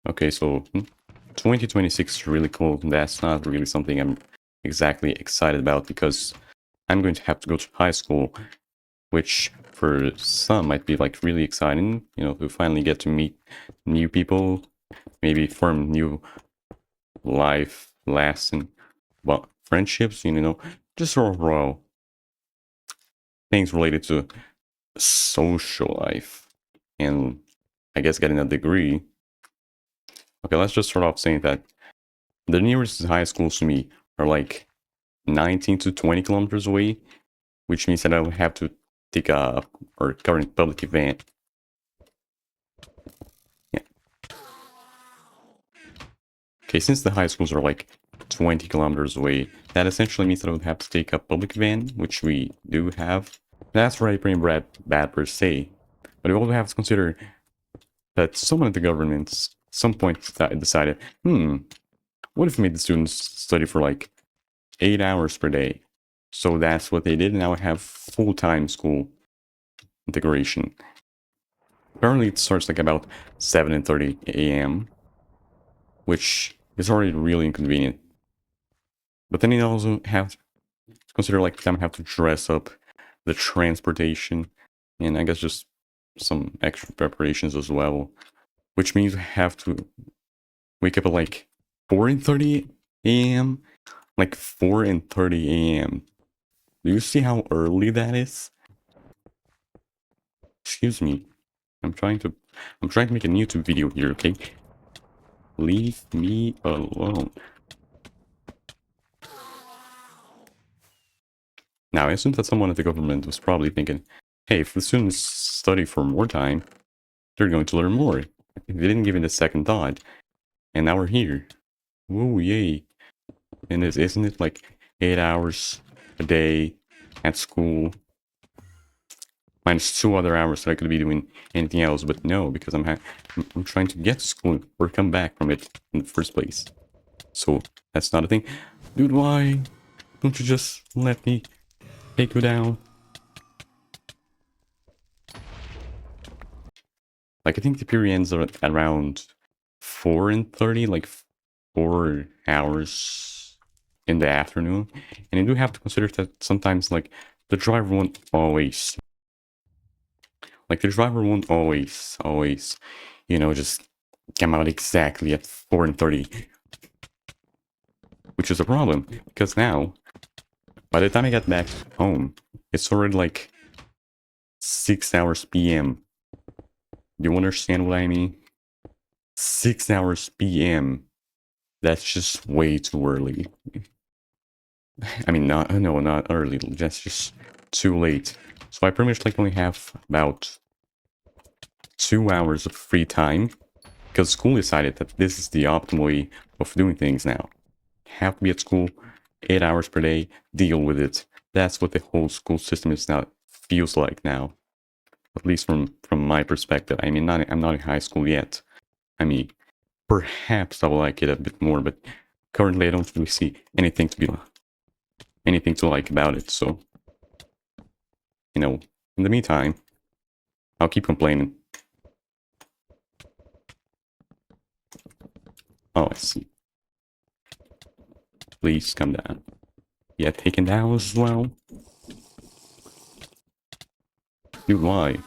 Okay, so 2026 is really cool. That's not really something I'm exactly excited about because I'm going to have to go to high school, which for some might be like really exciting, you know, to finally get to meet new people, maybe form new life lasting, well, friendships, you know, just overall things related to social life and I guess getting a degree. Okay, let's just start off saying that the nearest high schools to me are like 19 to 20 kilometers away, which means that I would have to take a or current public event. Yeah. Okay, since the high schools are like 20 kilometers away, that essentially means that I would have to take a public van, which we do have. That's already pretty bad per se, but we also have to consider that someone at the government at some point decided, what if we made the students study for like 8 hours per day? So that's what they did, and now I have full-time school integration. Apparently it starts like about 7:30 a.m., which is already really inconvenient. But then you also have to consider like time I have to dress up, the transportation, and I guess just some extra preparations as well. Which means I have to wake up at like 4:30 a.m. Like 4:30 a.m. Do you see how early that is? Excuse me. I'm trying to make a YouTube video here, okay? Leave me alone. Now, I assume that someone at the government was probably thinking, hey, if the students study for more time, they're going to learn more. They didn't give it a second thought. And now we're here. Whoa, yay. And isn't it like 8 hours a day at school? Minus 2 other hours that I could be doing anything else, but no, because I'm trying to get to school or come back from it in the first place. So that's not a thing. Dude, why don't you just let me take you down? Like, I think the period ends at around 4:30, like 4 hours in the afternoon. And you do have to consider that sometimes, like, the driver won't always, you know, just come out exactly at 4:30. Which is a problem, because now, by the time I get back home, it's already like 6 hours p.m. Do you understand what I mean? 6 hours p.m. That's just way too early. I mean, not early, that's just too late. So I pretty much like only have about 2 hours of free time, because school decided that this is the optimal way of doing things now. Have to be at school 8 hours per day, deal with it. That's what the whole school system is now, feels like now. At least from my perspective. I mean, I'm not in high school yet. I mean, perhaps I will like it a bit more, but currently I don't really see anything to like about it. So, you know, in the meantime, I'll keep complaining. Oh, I see. Please come down. Yeah, taken down as well. Dude, why?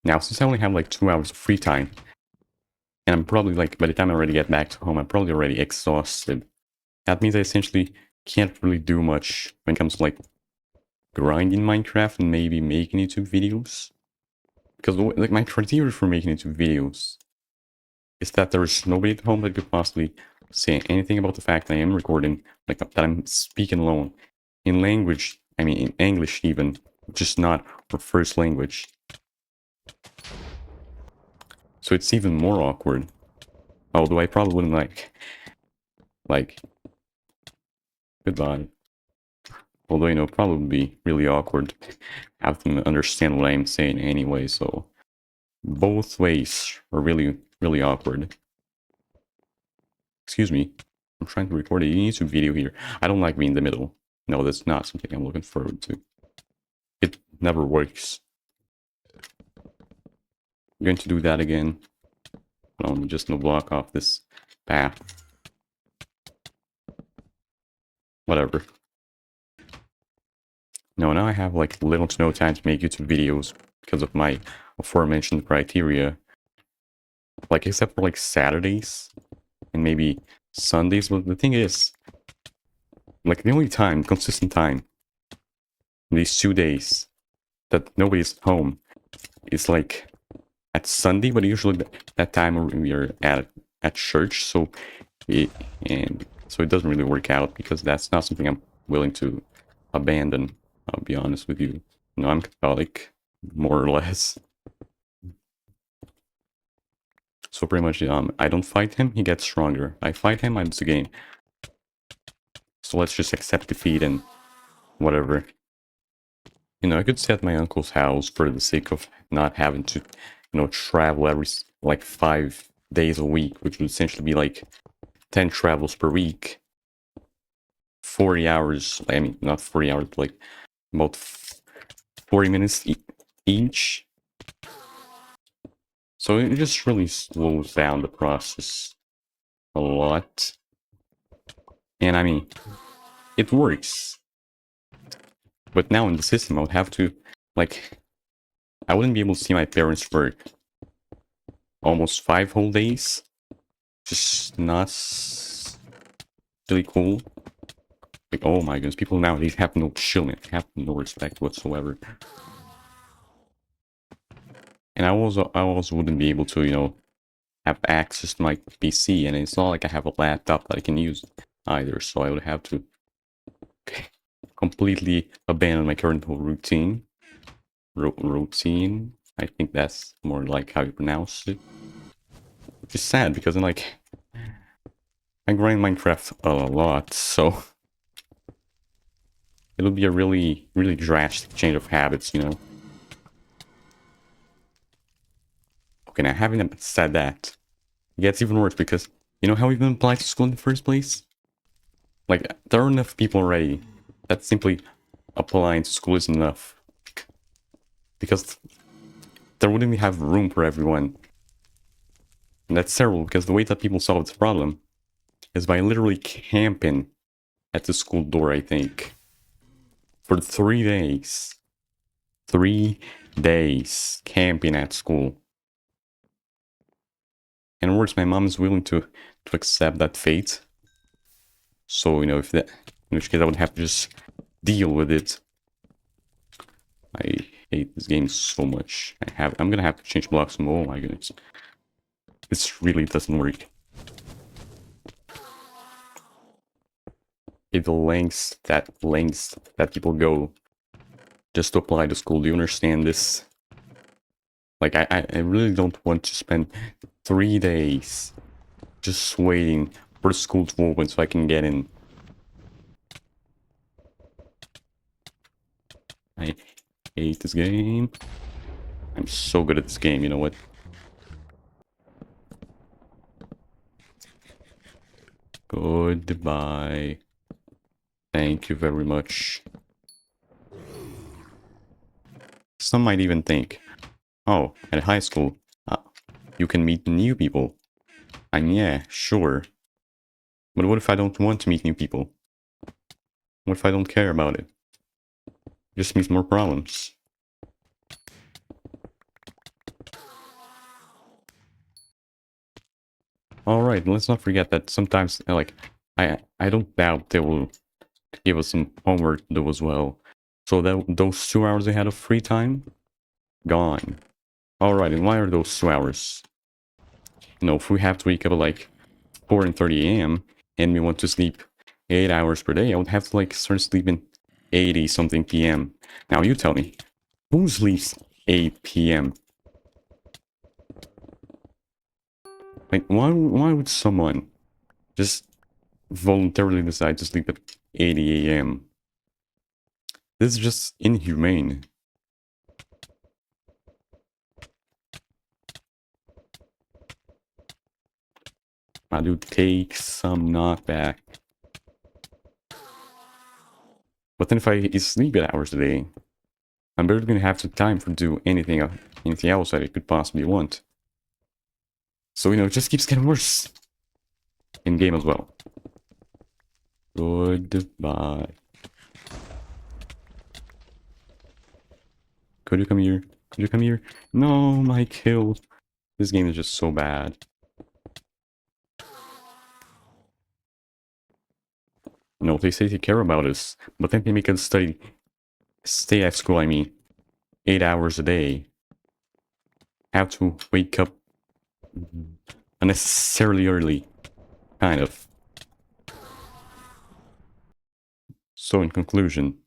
Now, since I only have like 2 hours of free time, and I'm probably like, by the time I already get back to home, I'm probably already exhausted. That means I essentially can't really do much when it comes to like grinding Minecraft and maybe making YouTube videos. Because like my criteria for making YouTube videos is that there is nobody at home that could possibly say anything about the fact that I am recording, like that I'm speaking alone in language, I mean in English even, just not our first language. So it's even more awkward. Although I probably wouldn't like, goodbye. Although, you know, probably be really awkward. Have them understand what I'm saying anyway, so both ways are really, really awkward. Excuse me. I'm trying to record a YouTube video here. I don't like being in the middle. No, that's not something I'm looking forward to. It never works. I'm going to do that again. Let me just block off this path. Whatever. No, now I have like little to no time to make YouTube videos because of my aforementioned criteria. Like, except for like Saturdays and maybe Sundays. But the thing is, like, the only time, consistent time, these 2 days that nobody's home is like at Sunday, but usually that time we are at church, so it doesn't really work out because that's not something I'm willing to abandon. I'll be honest with you. No, I'm Catholic, more or less. So pretty much, I don't fight him, he gets stronger. I fight him, I lose the game. So let's just accept defeat and whatever. You know, I could stay at my uncle's house for the sake of not having to, travel every, like, 5 days a week, which would essentially be, like, 10 travels per week. 40 hours, I mean, not 40 hours, but, like, about 40 minutes each. So it just really slows down the process a lot. And, I mean, it works. But now in the system, I would have to, like, I wouldn't be able to see my parents for almost 5 whole days. Just not really cool. Like, oh my goodness, people nowadays have no chill, man. They have no respect whatsoever. And I also wouldn't be able to, have access to my PC, and it's not like I have a laptop that I can use either, so I would have to completely abandon my current routine. Routine? I think that's more like how you pronounce it. Which is sad, because I'm like, I grind Minecraft a lot, so it'll be a really, really drastic change of habits, Okay, now having said that, it gets even worse because, you know how we even applied to school in the first place? Like, there are enough people already that simply applying to school is enough. Because there wouldn't have room for everyone. And that's terrible, because the way that people solve this problem is by literally camping at the school door, I think. For 3 days. 3 days camping at school. And worse, my mom is willing to accept that fate. So, if that, in which case I would have to just deal with it. I hate this game so much. I'm gonna have to change blocks. Oh my goodness. This really doesn't work. The lengths that people go just to apply to school. Do you understand this? Like, I really don't want to spend 3 days just waiting for the school to open so I can get in. I hate this game. I'm so good at this game, you know what? Goodbye. Thank you very much. Some might even think, oh, at high school, you can meet new people. I mean, yeah, sure. But what if I don't want to meet new people? What if I don't care about it? It just means more problems. Alright, let's not forget that sometimes, like, I don't doubt they will give us some homework to do as well. So that those 2 hours they had of free time, gone. Alright, and why are those 2 hours? If we have to wake up at like 4:30 a.m. and we want to sleep 8 hours per day, I would have to like start sleeping 80 something p.m. Now you tell me, who sleeps 8 p.m.? Like, why would someone just voluntarily decide to sleep at 80 a.m.? This is just inhumane. I do take some knockback. But then if I sleep 8 hours a day, I'm barely gonna have the time to do anything else that I could possibly want. So, you know, it just keeps getting worse. In game as well. Goodbye. Could you come here? Could you come here? No, my kill. This game is just so bad. No, they say they care about us, but then they make us stay at school, I mean, 8 hours a day. Have to wake up unnecessarily early. Kind of. So in conclusion,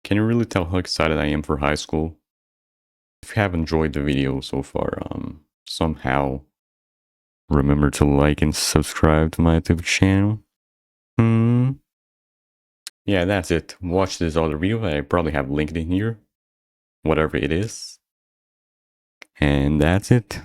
can you really tell how excited I am for high school? If you have enjoyed the video so far, somehow remember to like and subscribe to my YouTube channel. Yeah, that's it. Watch this other video. I probably have linked in here. Whatever it is. And that's it.